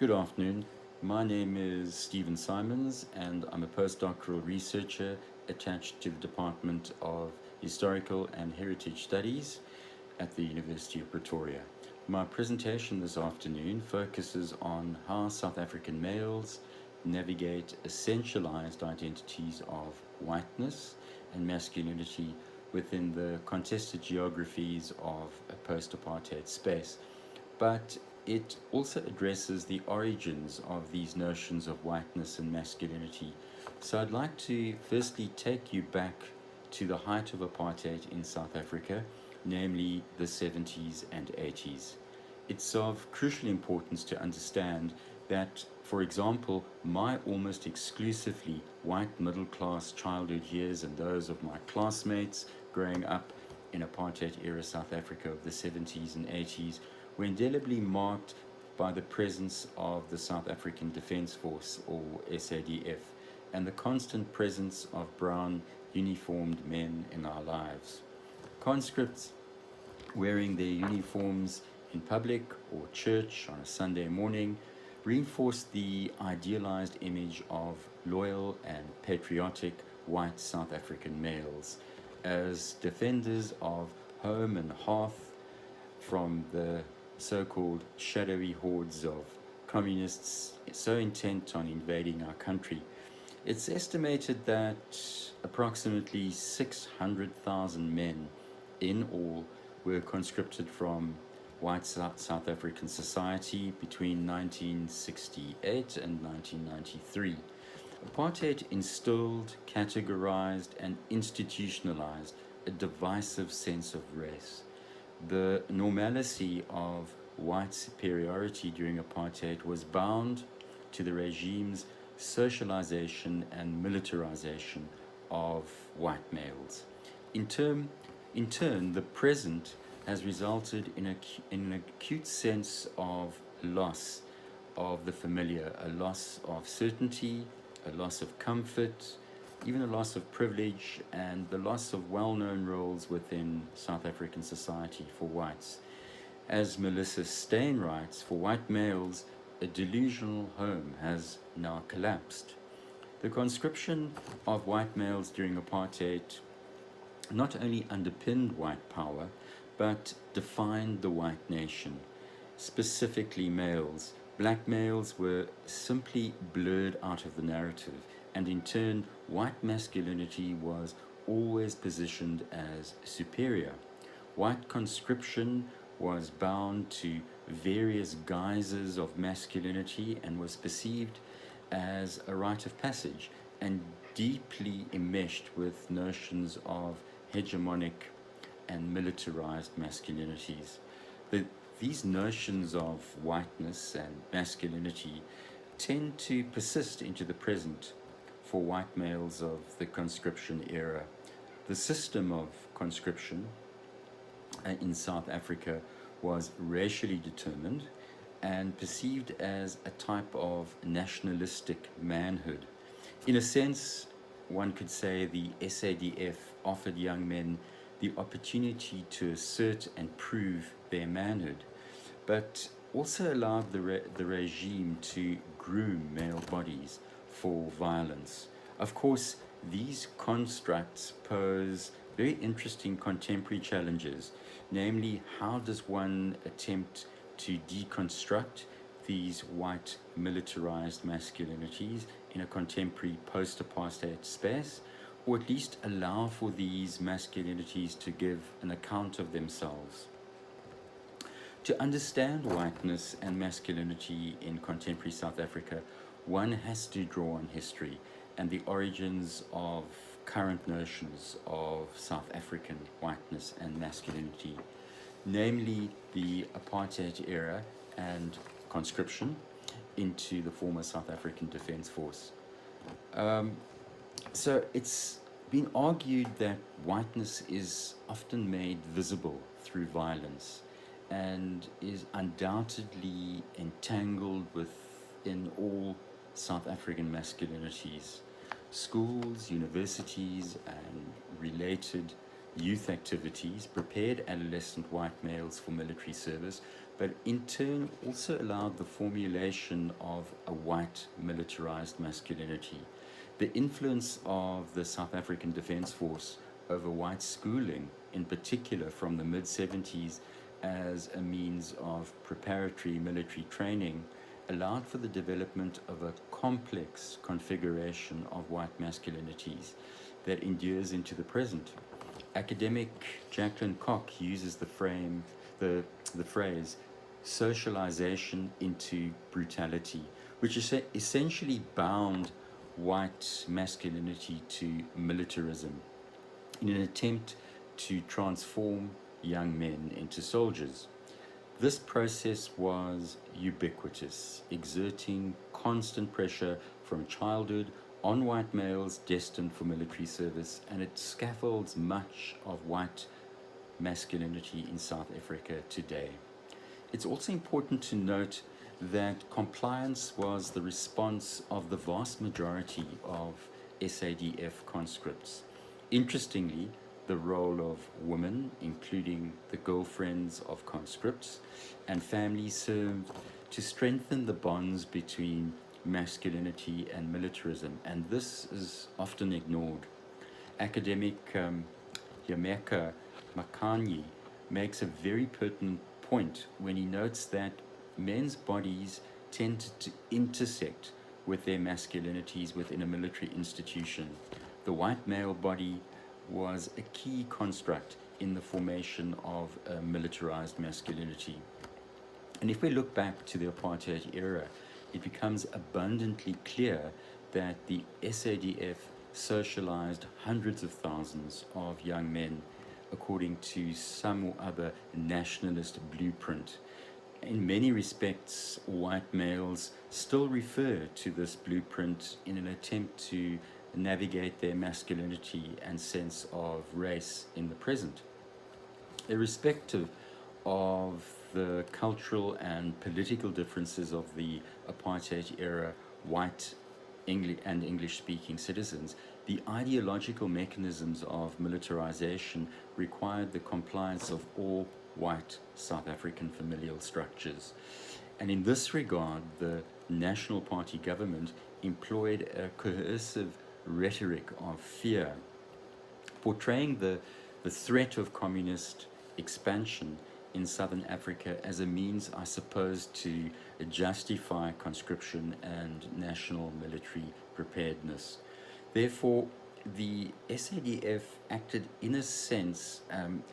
Good afternoon. My name is Stephen Symons, and I'm a postdoctoral researcher attached to the Department of Historical and Heritage Studies at the University of Pretoria. My presentation this afternoon focuses on how South African males navigate essentialized identities of whiteness and masculinity within the contested geographies of a post-apartheid space. But it also addresses the origins of these notions of whiteness and masculinity. So I'd like to firstly take you back to the height of apartheid in South Africa, namely the 70s and 80s. It's of crucial importance to understand that, for example, my almost exclusively white middle-class childhood years and those of my classmates growing up in apartheid-era South Africa of the 70s and 80s were indelibly marked by the presence of the South African Defence Force, or SADF, and the constant presence of brown uniformed men in our lives. Conscripts wearing their uniforms in public or church on a Sunday morning reinforced the idealized image of loyal and patriotic white South African males as defenders of home and hearth from the so-called shadowy hordes of communists so intent on invading our country. It's estimated that approximately 600,000 men in all were conscripted from white South African society between 1968 and 1993. Apartheid instilled, categorized, and institutionalized a divisive sense of race. The normalcy of white superiority during apartheid was bound to the regime's socialization and militarization of white males. In turn, the present has resulted in an acute sense of loss of the familiar, a loss of certainty, a loss of comfort, even a loss of privilege, and the loss of well-known roles within South African society for whites. As Melissa Steyn writes, for white males, a delusional home has now collapsed. The conscription of white males during apartheid not only underpinned white power, but defined the white nation, specifically males. Black males were simply blurred out of the narrative, and in turn, white masculinity was always positioned as superior. White conscription was bound to various guises of masculinity and was perceived as a rite of passage and deeply enmeshed with notions of hegemonic and militarized masculinities. These notions of whiteness and masculinity tend to persist into the present for white males of the conscription era. The system of conscription in South Africa was racially determined and perceived as a type of nationalistic manhood. In a sense, one could say the SADF offered young men the opportunity to assert and prove their manhood, but also allowed the regime to groom male bodies for violence. Of course, these constructs pose very interesting contemporary challenges, namely, how does one attempt to deconstruct these white militarized masculinities in a contemporary post-apartheid space, or at least allow for these masculinities to give an account of themselves. To understand whiteness and masculinity in contemporary South Africa, one has to draw on history and the origins of current notions of South African whiteness and masculinity, namely the apartheid era and conscription into the former South African Defence Force. So it's been argued that whiteness is often made visible through violence and is undoubtedly entangled within all South African masculinities. Schools, universities, and related youth activities, prepared adolescent white males for military service, but in turn also allowed the formulation of a white militarized masculinity. The influence of the South African Defence Force over white schooling, in particular from the mid-70s as a means of preparatory military training, allowed for the development of a complex configuration of white masculinities that endures into the present. Academic Jacqueline Koch uses the phrase socialization into brutality, which is essentially bound white masculinity to militarism in an attempt to transform young men into soldiers. This process was ubiquitous, exerting constant pressure from childhood on white males destined for military service, and it scaffolds much of white masculinity in South Africa today. It's also important to note that compliance was the response of the vast majority of SADF conscripts. Interestingly, the role of women, including the girlfriends of conscripts, and families served to strengthen the bonds between masculinity and militarism, and this is often ignored. Academic Yameka Makanyi makes a very pertinent point when he notes that men's bodies tend to intersect with their masculinities within a military institution. The white male body was a key construct in the formation of a militarized masculinity. And if we look back to the apartheid era, it becomes abundantly clear that the SADF socialized hundreds of thousands of young men according to some or other nationalist blueprint. In many respects, white males still refer to this blueprint in an attempt to navigate their masculinity and sense of race in the present. Irrespective of the cultural and political differences of the apartheid era white and English-speaking citizens, the ideological mechanisms of militarization required the compliance of all white South African familial structures. And in this regard, the National Party government employed a coercive rhetoric of fear, portraying the threat of communist expansion in Southern Africa as a means, I suppose, to justify conscription and national military preparedness. Therefore, the SADF acted in a sense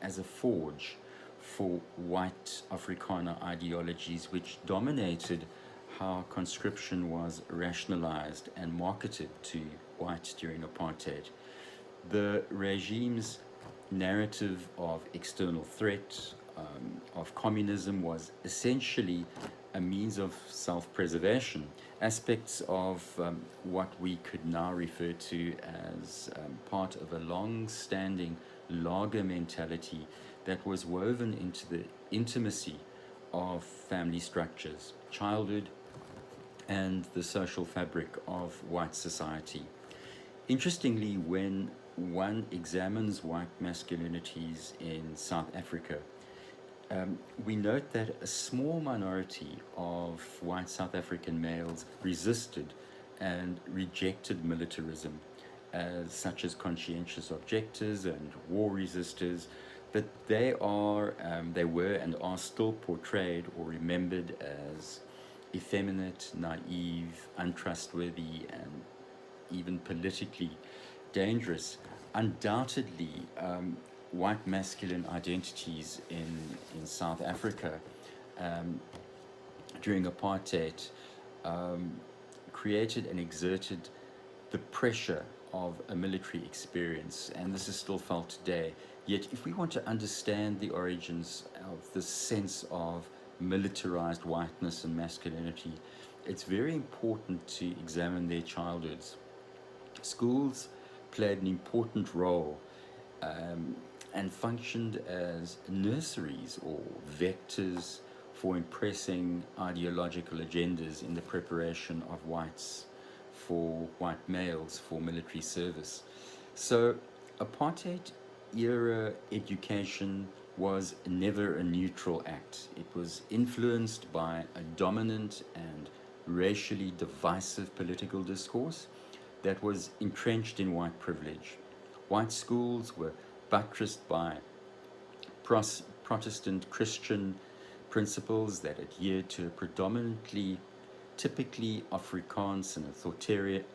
as a forge for white Afrikaner ideologies which dominated how conscription was rationalized and marketed to whites during apartheid. The regime's narrative of external threat, of communism, was essentially a means of self-preservation. Aspects of what we could now refer to as part of a long-standing lager mentality that was woven into the intimacy of family structures, childhood, and the social fabric of white society. Interestingly, when one examines white masculinities in South Africa, we note that a small minority of white South African males resisted and rejected militarism, such as conscientious objectors and war resistors, but they were and are still portrayed or remembered as effeminate, naive, untrustworthy, and even politically dangerous. Undoubtedly, white masculine identities in South Africa during apartheid created and exerted the pressure of a military experience, and this is still felt today. Yet, if we want to understand the origins of this sense of militarized whiteness and masculinity, it's very important to examine their childhoods. Schools played an important role and functioned as nurseries or vectors for impressing ideological agendas in the preparation of white males for military service. So apartheid era education was never a neutral act. It was influenced by a dominant and racially divisive political discourse that was entrenched in white privilege. White schools were buttressed by Protestant Christian principles that adhered to a predominantly, typically Afrikaans and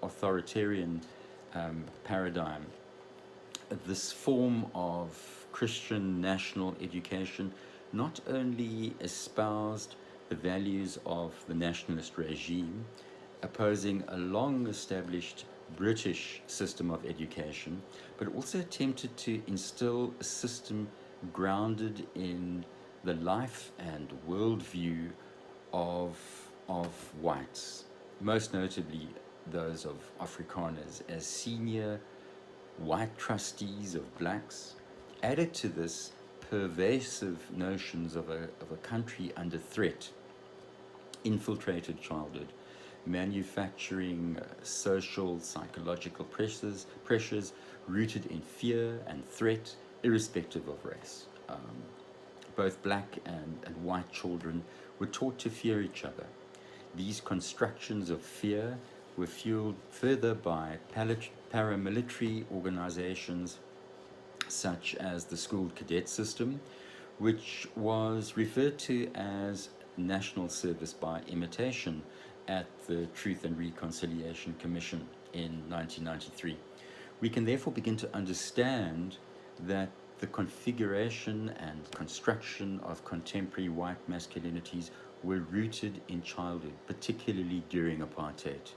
authoritarian paradigm. This form of Christian national education not only espoused the values of the nationalist regime, opposing a long-established British system of education, but also attempted to instill a system grounded in the life and worldview of whites, most notably those of Afrikaners, as senior white trustees of blacks. Added to this, pervasive notions of a country under threat infiltrated childhood, manufacturing social, psychological pressures rooted in fear and threat, irrespective of race. Both black and white children were taught to fear each other. These constructions of fear were fueled further by paramilitary organizations such as the school cadet system, which was referred to as national service by imitation at the Truth and Reconciliation Commission in 1993. We can therefore begin to understand that the configuration and construction of contemporary white masculinities were rooted in childhood, particularly during apartheid.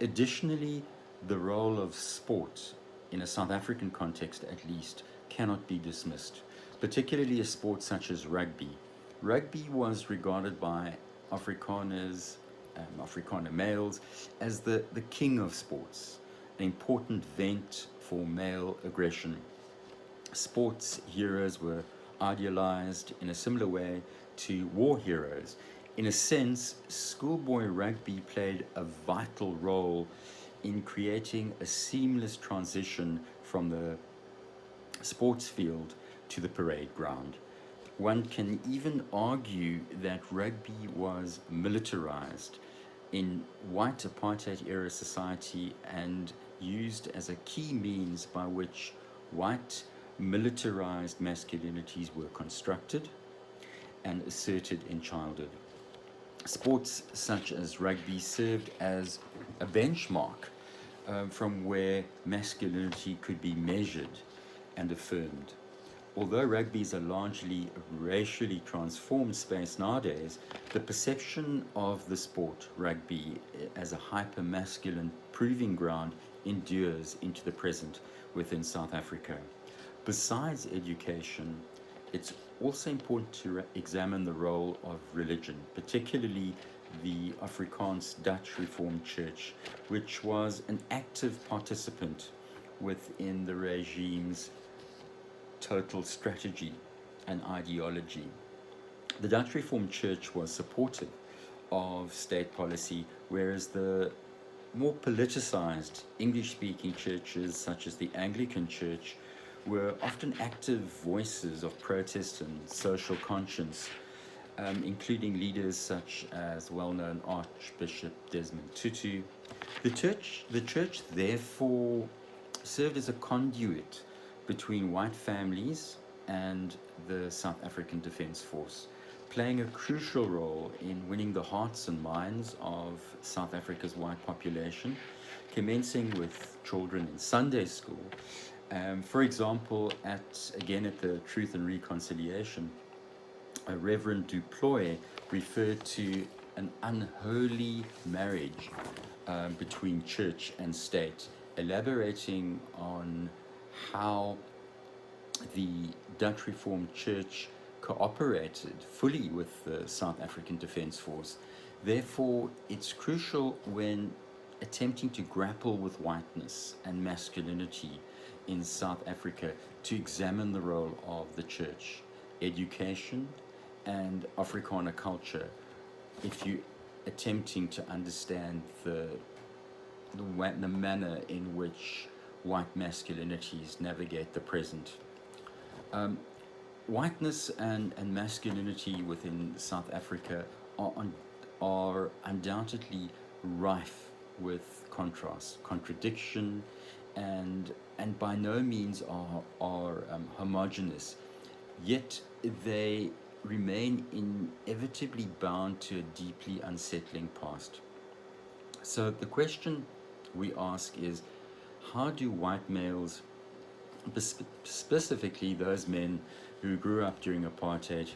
Additionally, the role of sport, in a South African context at least, cannot be dismissed, particularly a sport such as rugby. Rugby was regarded by Afrikaners, Afrikaner males, as the king of sports, an important vent for male aggression. Sports heroes were idealized in a similar way to war heroes. In a sense, schoolboy rugby played a vital role in creating a seamless transition from the sports field to the parade ground. One can even argue that rugby was militarized in white apartheid era society and used as a key means by which white militarized masculinities were constructed and asserted in childhood. Sports such as rugby served as a benchmark from where masculinity could be measured and affirmed. Although rugby is a largely racially transformed space nowadays, the perception of the sport rugby as a hyper-masculine proving ground endures into the present within South Africa. Besides education, it's also important to examine the role of religion, particularly the Afrikaans Dutch Reformed Church, which was an active participant within the regime's total strategy and ideology. The Dutch Reformed Church was supportive of state policy, whereas the more politicized English-speaking churches, such as the Anglican Church, were often active voices of protest and social conscience, including leaders such as well-known Archbishop Desmond Tutu. The church therefore served as a conduit between white families and the South African Defence Force, playing a crucial role in winning the hearts and minds of South Africa's white population, commencing with children in Sunday school. For example, at the Truth and Reconciliation, Reverend Duploy referred to an unholy marriage between church and state, elaborating on how the Dutch Reformed Church cooperated fully with the South African Defence Force. Therefore, it's crucial when attempting to grapple with whiteness and masculinity in South Africa to examine the role of the church, education, and Afrikaner culture if you're attempting to understand the manner in which white masculinities navigate the present Whiteness and masculinity within South Africa are undoubtedly rife with contrast, contradiction, and by no means are homogeneous. Yet they remain inevitably bound to a deeply unsettling past. So the question we ask is, how do white males, specifically those men who grew up during apartheid,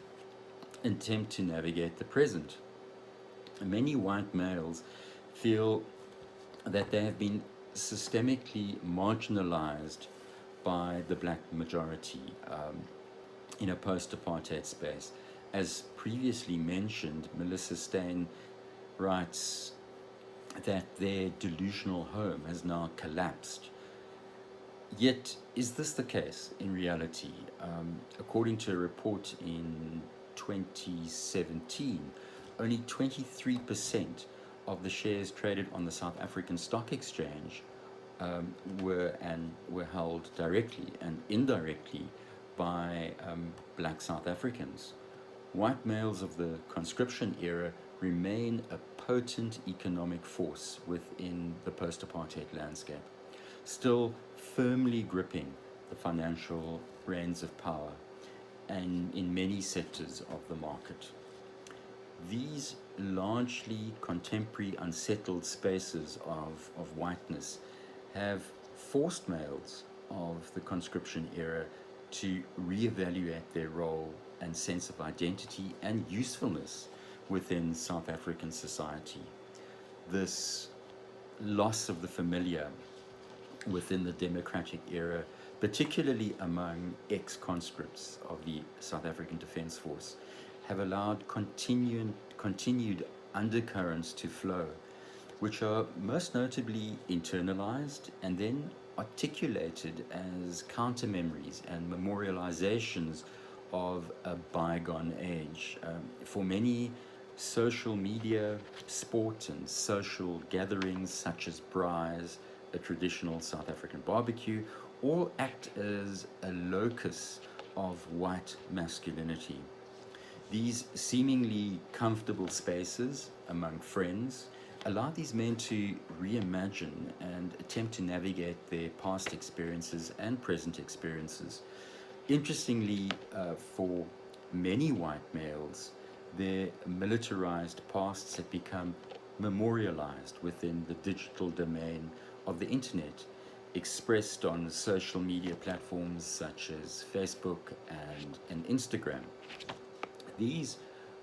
attempt to navigate the present? Many white males feel that they have been systemically marginalized by the black majority in a post-apartheid space. As previously mentioned, Melissa Stein writes that their delusional home has now collapsed. Yet, is this the case in reality? According to a report in 2017, only 23% of the shares traded on the South African Stock Exchange were held directly and indirectly by black South Africans. White males of the conscription era remain a potent economic force within the post-apartheid landscape, still firmly gripping the financial reins of power and in many sectors of the market. These largely contemporary unsettled spaces of whiteness have forced males of the conscription era to reevaluate their role and sense of identity and usefulness within South African society. This loss of the familiar within the democratic era, particularly among ex-conscripts of the South African Defence Force, have allowed continued undercurrents to flow, which are most notably internalized and then articulated as counter-memories and memorializations of a bygone age. For many, social media, sport, and social gatherings such as braais, a traditional South African barbecue, all act as a locus of white masculinity. These seemingly comfortable spaces among friends allow these men to reimagine and attempt to navigate their past experiences and present experiences. Interestingly, for many white males, their militarized pasts have become memorialized within the digital domain of the internet, expressed on social media platforms such as Facebook and Instagram. These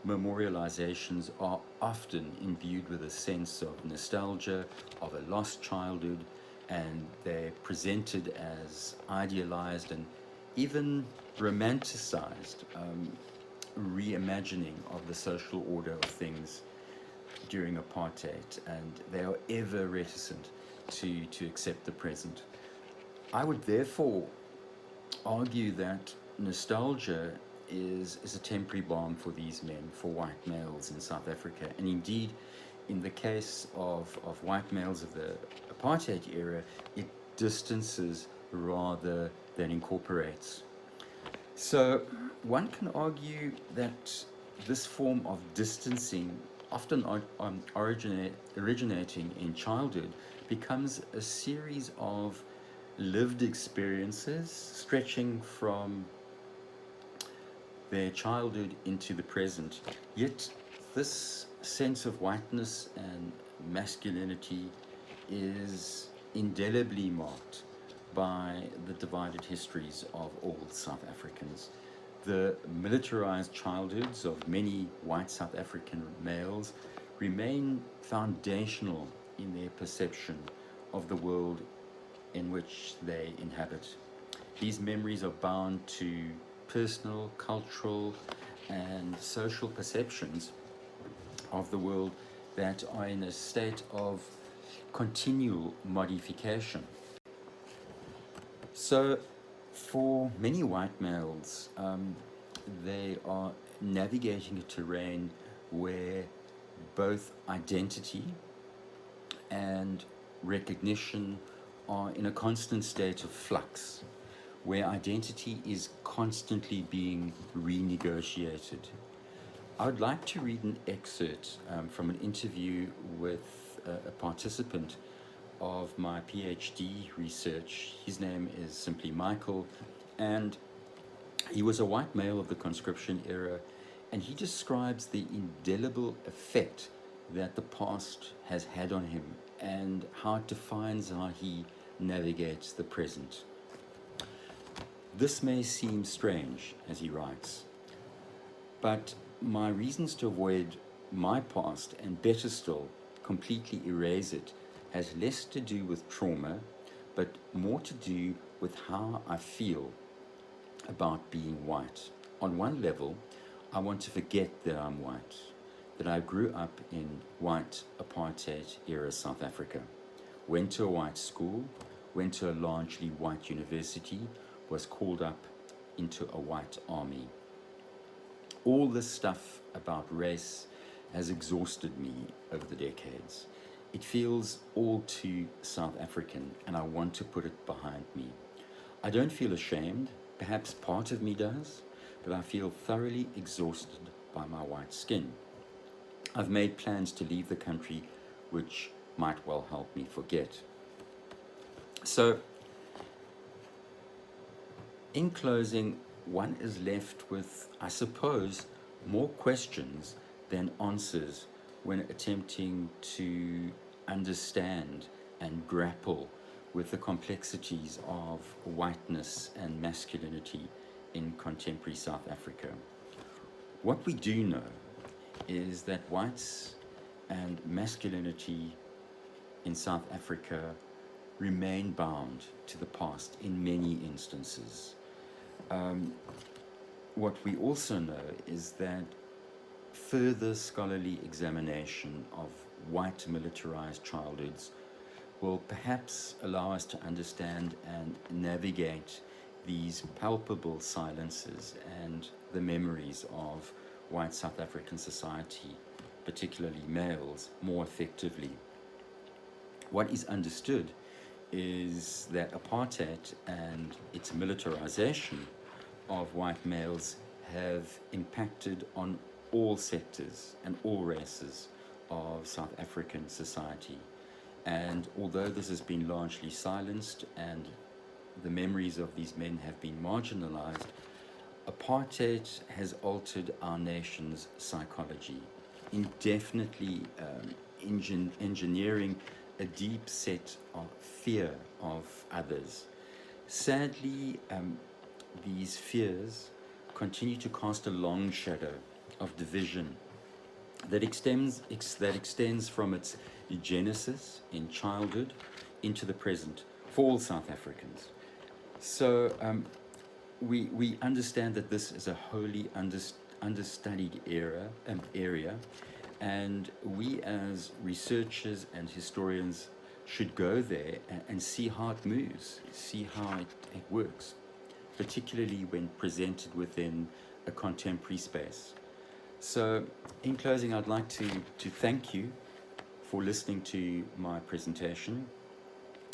memorializations are often imbued with a sense of nostalgia, of a lost childhood, and they're presented as idealized and even romanticized reimagining of the social order of things during apartheid, and they are ever reticent to accept the present. I would therefore argue that nostalgia is a temporary balm for these men, for white males in South Africa. And indeed, in the case of white males of the apartheid era, it distances rather than incorporates. So one can argue that this form of distancing, often originating in childhood, becomes a series of lived experiences stretching from their childhood into the present. Yet this sense of whiteness and masculinity is indelibly marked by the divided histories of all South Africans. The militarized childhoods of many white South African males remain foundational in their perception of the world in which they inhabit. These memories are bound to personal, cultural, and social perceptions of the world that are in a state of continual modification. So, for many white males, they are navigating a terrain where both identity and recognition are in a constant state of flux, where identity is constantly being renegotiated. I would like to read an excerpt from an interview with a participant of my PhD research. His name is simply Michael, and he was a white male of the conscription era, and he describes the indelible effect that the past has had on him and how it defines how he navigates the present. This may seem strange, as he writes, but my reasons to avoid my past, and better still, completely erase it, has less to do with trauma, but more to do with how I feel about being white. On one level, I want to forget that I'm white, that I grew up in white apartheid era South Africa, went to a white school, went to a largely white university, was called up into a white army. All this stuff about race has exhausted me over the decades. It feels all too South African, and I want to put it behind me. I don't feel ashamed, perhaps part of me does, but I feel thoroughly exhausted by my white skin. I've made plans to leave the country, which might well help me forget. So, in closing, one is left with, I suppose, more questions than answers when attempting to understand and grapple with the complexities of whiteness and masculinity in contemporary South Africa. What we do know is that whites and masculinity in South Africa remain bound to the past in many instances. What we also know is that further scholarly examination of white militarized childhoods will perhaps allow us to understand and navigate these palpable silences and the memories of white South African society, particularly males, more effectively. What is understood is that apartheid and its militarization of white males have impacted on all sectors and all races of South African society. And although this has been largely silenced and the memories of these men have been marginalized, apartheid has altered our nation's psychology, indefinitely engineering a deep set of fear of others. Sadly, these fears continue to cast a long shadow of division that extends from its genesis in childhood into the present for all South Africans. So we understand that this is a wholly understudied area, and we as researchers and historians should go there and see how it moves, see how it works, particularly when presented within a contemporary space. So in closing, I'd like to thank you for listening to my presentation.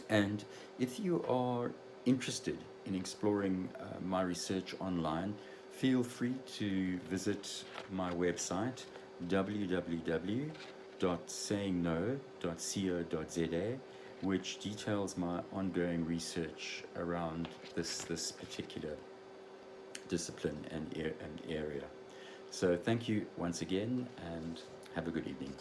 And if you are interested in exploring my research online, feel free to visit my website, www.sayingno.co.za, which details my ongoing research around this particular discipline and area. So thank you once again, and have a good evening.